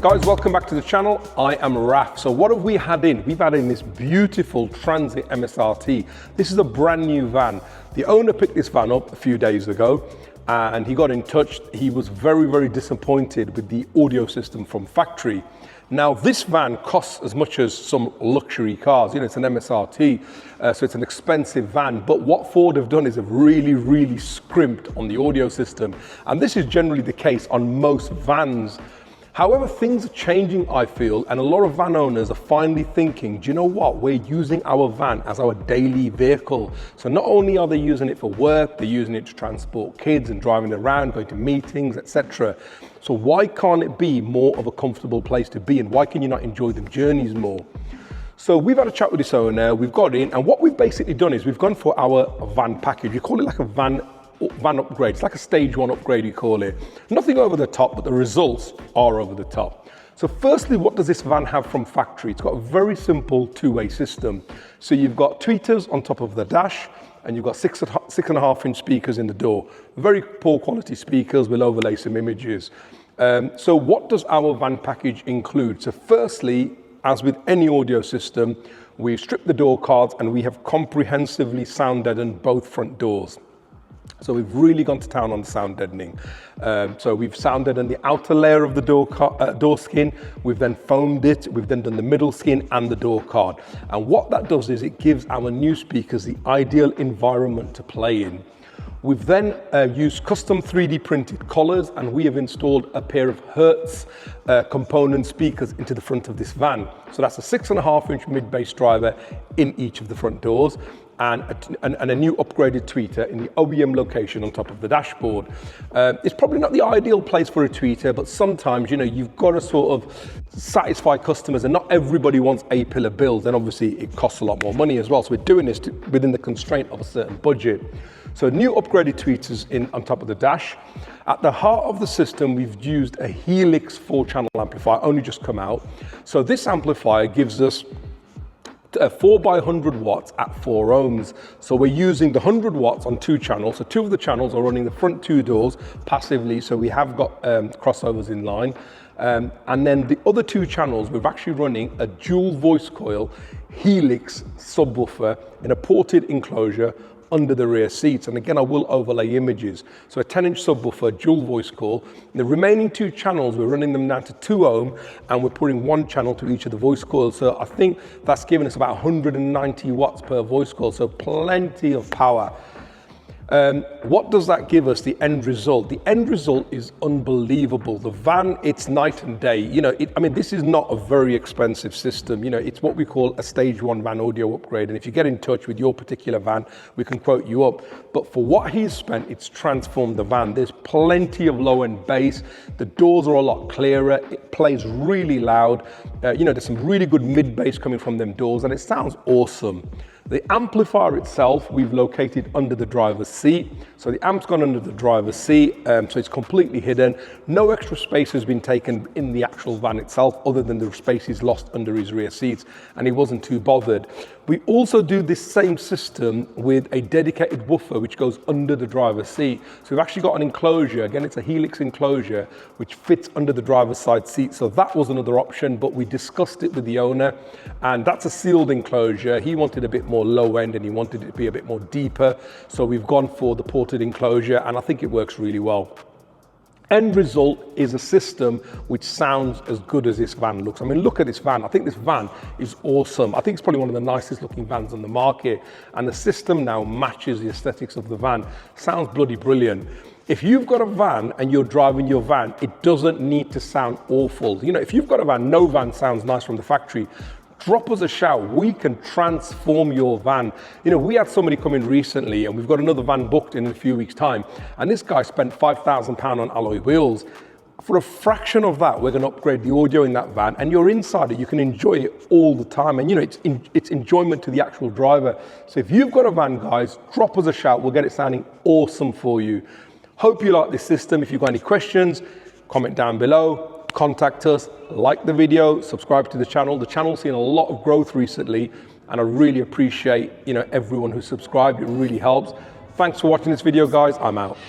Guys, welcome back to the channel. I am Raf. So what have we had in? We've had in this beautiful Transit MSRT. This is a brand new van. The owner picked this van up a few days ago and he got in touch. He was very disappointed with the audio system from factory. Now this van costs as much as some luxury cars. You know, it's an MSRT, so it's an expensive van. But what Ford have done is have really scrimped on the audio system. And this is generally the case on most vans. However, things are changing, I feel, and a lot of van owners are finally thinking, do you know what? We're using our van as our daily vehicle. So not only are they using it for work, they're using it to transport kids and driving around, going to meetings, etc. So why can't it be more of a comfortable place to be, and why can you not enjoy the journeys more? So we've had a chat with this owner, we've got in, and what we've basically done is we've gone for our van package. We call it like a van upgrade. It's like a stage 1 upgrade, we call it. Nothing over the top, but the results are over the top. So firstly, what does this van have from factory? It's got a very simple two-way system. So you've got tweeters on top of the dash, and you've got 6.5-inch speakers in the door. Very poor quality speakers. We'll overlay some images. So what does our van package include? So firstly, as with any audio system, we've stripped the door cards and we have comprehensively sound deadened both front doors. So we've really gone to town on the sound deadening. So we've sound deadened the outer layer of the door skin. We've then foamed it. We've then done the middle skin and the door card. And what that does is it gives our new speakers the ideal environment to play in. We've then used custom 3D printed collars, and we have installed a pair of Hertz component speakers into the front of this van. So that's a 6.5-inch mid-bass driver in each of the front doors, and a new upgraded tweeter in the OEM location on top of the dashboard. It's probably not the ideal place for a tweeter, but sometimes, you know, you've got to sort of satisfy customers, and not everybody wants A-pillar builds, and obviously it costs a lot more money as well. So we're doing this within the constraint of a certain budget. So new upgraded tweeters on top of the dash. At the heart of the system, we've used a Helix 4-channel amplifier, only just come out. So this amplifier gives us 4 by 100 watts at 4 ohms. So we're using the 100 watts on 2 channels. So 2 of the channels are running the front 2 doors passively. So we have got crossovers in line. And then the other 2 channels, we're actually running a dual voice coil Helix subwoofer in a ported enclosure under the rear seats. And again, I will overlay images. So a 10-inch subwoofer, dual voice coil. The remaining 2 channels, we're running them down to 2 ohm, and we're putting 1 channel to each of the voice coils. So I think that's giving us about 190 watts per voice coil. So plenty of power. What does that give us? The end result. The end result is unbelievable. The van, it's night and day. You know, I mean, this is not a very expensive system. You know, it's what we call a stage 1 van audio upgrade. And if you get in touch with your particular van, we can quote you up. But for what he's spent, it's transformed the van. There's plenty of low-end bass. The doors are a lot clearer. It plays really loud. You know, there's some really good mid-bass coming from them doors, and it sounds awesome. The amplifier itself, we've located under the driver's seat. So the amp's gone under the driver's seat, so it's completely hidden. No extra space has been taken in the actual van itself, other than the space he's lost under his rear seats, and he wasn't too bothered. We also do this same system with a dedicated woofer, which goes under the driver's seat. So we've actually got an enclosure. Again, it's a Helix enclosure, which fits under the driver's side seat. So that was another option, but we discussed it with the owner, and that's a sealed enclosure. He wanted a bit more low end, and he wanted it to be a bit more deeper. So we've gone for the ported enclosure, and I think it works really well. End result is a system which sounds as good as this van looks. I mean, look at this van. I think this van is awesome. I think it's probably one of the nicest looking vans on the market, and the system now matches the aesthetics of the van. Sounds bloody brilliant. If you've got a van and you're driving your van, it doesn't need to sound awful. You know, if you've got a van, no van sounds nice from the factory. Drop us a shout. We can transform your van. You know, we had somebody come in recently, and we've got another van booked in a few weeks' time, and this guy spent £5,000 on alloy wheels. For a fraction of that, we're going to upgrade the audio in that van, and you're inside it. You can enjoy it all the time, and you know, it's enjoyment to the actual driver. So if you've got a van, guys, drop us a shout. We'll get it sounding awesome for you. Hope you like this system. If you've got any questions, comment down below. Contact us, like the video, subscribe to the channel. The channel's seen a lot of growth recently, and I really appreciate, you know, everyone who subscribed. It really helps. Thanks for watching this video, guys. I'm out.